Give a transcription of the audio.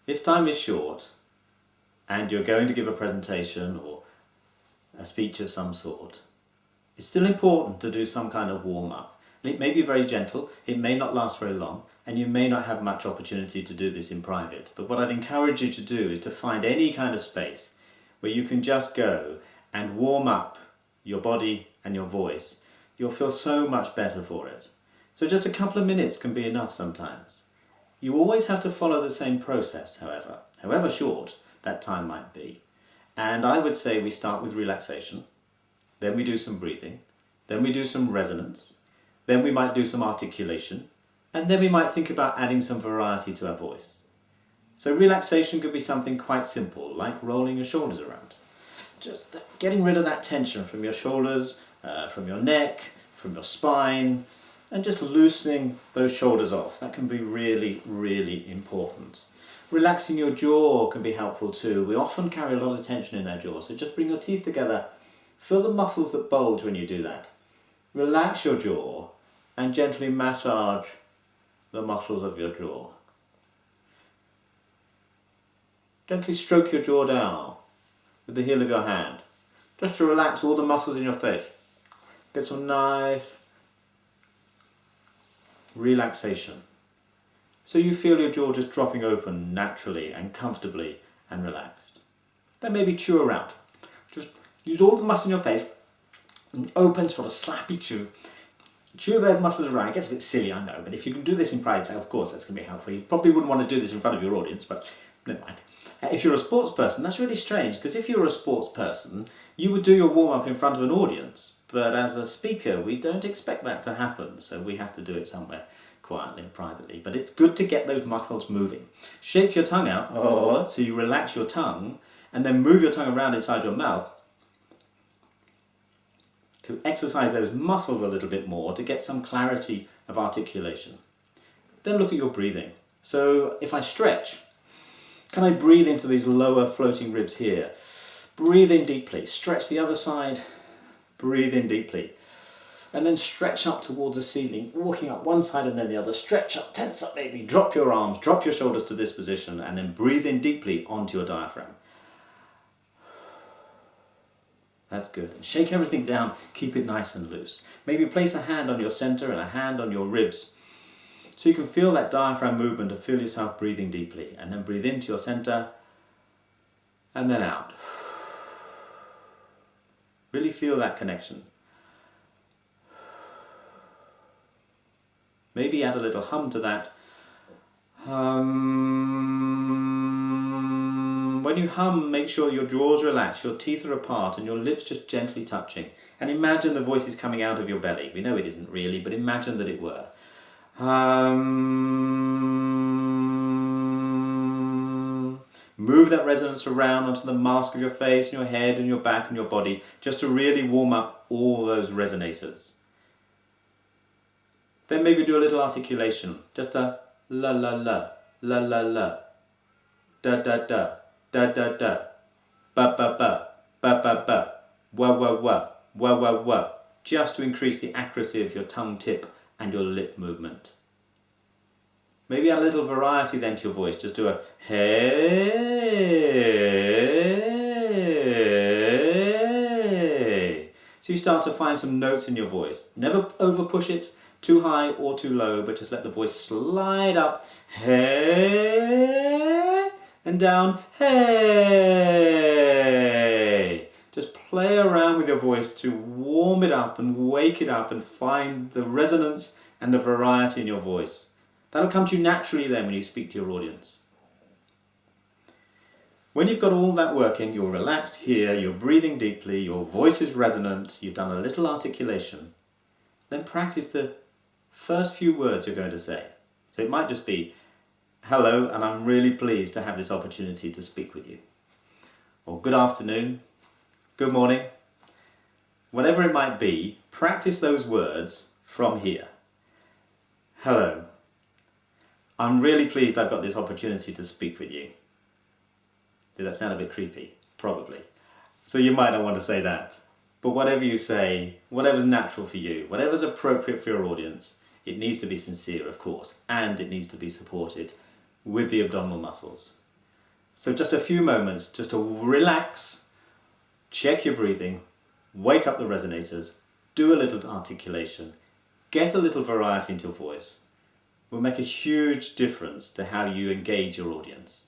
if time is short and you're going to give a presentation or a speech of some sort, it's still important to do some kind of warm-up. It may be very gentle, it may not last very long, and you may not have much opportunity to do this in private. But what I'd encourage you to do is to find any kind of space where you can just go and warm up your body and your voice. You'll feel so much better for it. So just a couple of minutes can be enough sometimes. You always have to follow the same process, however short that time might be. And I would say we start with relaxation, then we do some breathing, then we do some resonance, then we might do some articulation, and then we might think about adding some variety to our voice. So relaxation could be something quite simple, like rolling your shoulders around. Just getting rid of that tension from your shoulders, from your neck, from your spine, and just loosening those shoulders off. That can be really, really important. Relaxing your jaw can be helpful too. We often carry a lot of tension in our jaw, so just bring your teeth together. Feel the muscles that bulge when you do that. Relax your jaw and gently massage the muscles of your jaw. Gently stroke your jaw down with the heel of your hand, just to relax all the muscles in your face. Get some nice relaxation. So you feel your jaw just dropping open naturally and comfortably and relaxed. Then maybe chew around. Just use all the muscles in your face, an open sort of slappy chew. Chew those muscles around. It gets a bit silly, I know, but if you can do this in private, of course that's going to be helpful. You probably wouldn't want to do this in front of your audience, but never mind. If you're a sports person, that's really strange, because if you're a sports person, you would do your warm-up in front of an audience, but as a speaker, we don't expect that to happen, so we have to do it somewhere quietly and privately. But it's good to get those muscles moving. Shake your tongue out, so you relax your tongue, and then move your tongue around inside your mouth to exercise those muscles a little bit more to get some clarity of articulation. Then look at your breathing. So if I stretch, can I breathe into these lower floating ribs here? Breathe in deeply, stretch the other side, breathe in deeply. And then stretch up towards the ceiling, walking up one side and then the other. Stretch up, tense up maybe, drop your arms, drop your shoulders to this position, and then breathe in deeply onto your diaphragm. That's good. And shake everything down, keep it nice and loose. Maybe place a hand on your center and a hand on your ribs, so you can feel that diaphragm movement and feel yourself breathing deeply. And then breathe into your center and then out. Really feel that connection. Maybe add a little hum to that. When you hum, make sure your jaw's relaxed, your teeth are apart and your lips just gently touching. And imagine the voice is coming out of your belly. We know it isn't really, but imagine that it were. Move that resonance around onto the mask of your face and your head and your back and your body, just to really warm up all those resonators. Then maybe do a little articulation, just a la la la, la la la, da da da, da da da, ba ba ba, ba ba ba, wa wa wa, wa wa wa, just to increase the accuracy of your tongue tip and your lip movement. Maybe add a little variety then to your voice. Just do a hey. So you start to find some notes in your voice. Never over push it too high or too low, but just let the voice slide up, hey, and down, hey. Just play around with your voice to warm it up and wake it up and find the resonance and the variety in your voice. That'll come to you naturally then when you speak to your audience. When you've got all that working, you're relaxed here, you're breathing deeply, your voice is resonant, you've done a little articulation, then practice the first few words you're going to say. So it might just be, hello, and I'm really pleased to have this opportunity to speak with you. Or good afternoon, good morning. Whatever it might be, practice those words from here. Hello. I'm really pleased I've got this opportunity to speak with you. Did that sound a bit creepy? Probably. So you might not want to say that. But whatever you say, whatever's natural for you, whatever's appropriate for your audience, it needs to be sincere, of course, and it needs to be supported with the abdominal muscles. So just a few moments just to relax, check your breathing, wake up the resonators, do a little articulation, get a little variety into your voice. Will make a huge difference to how you engage your audience.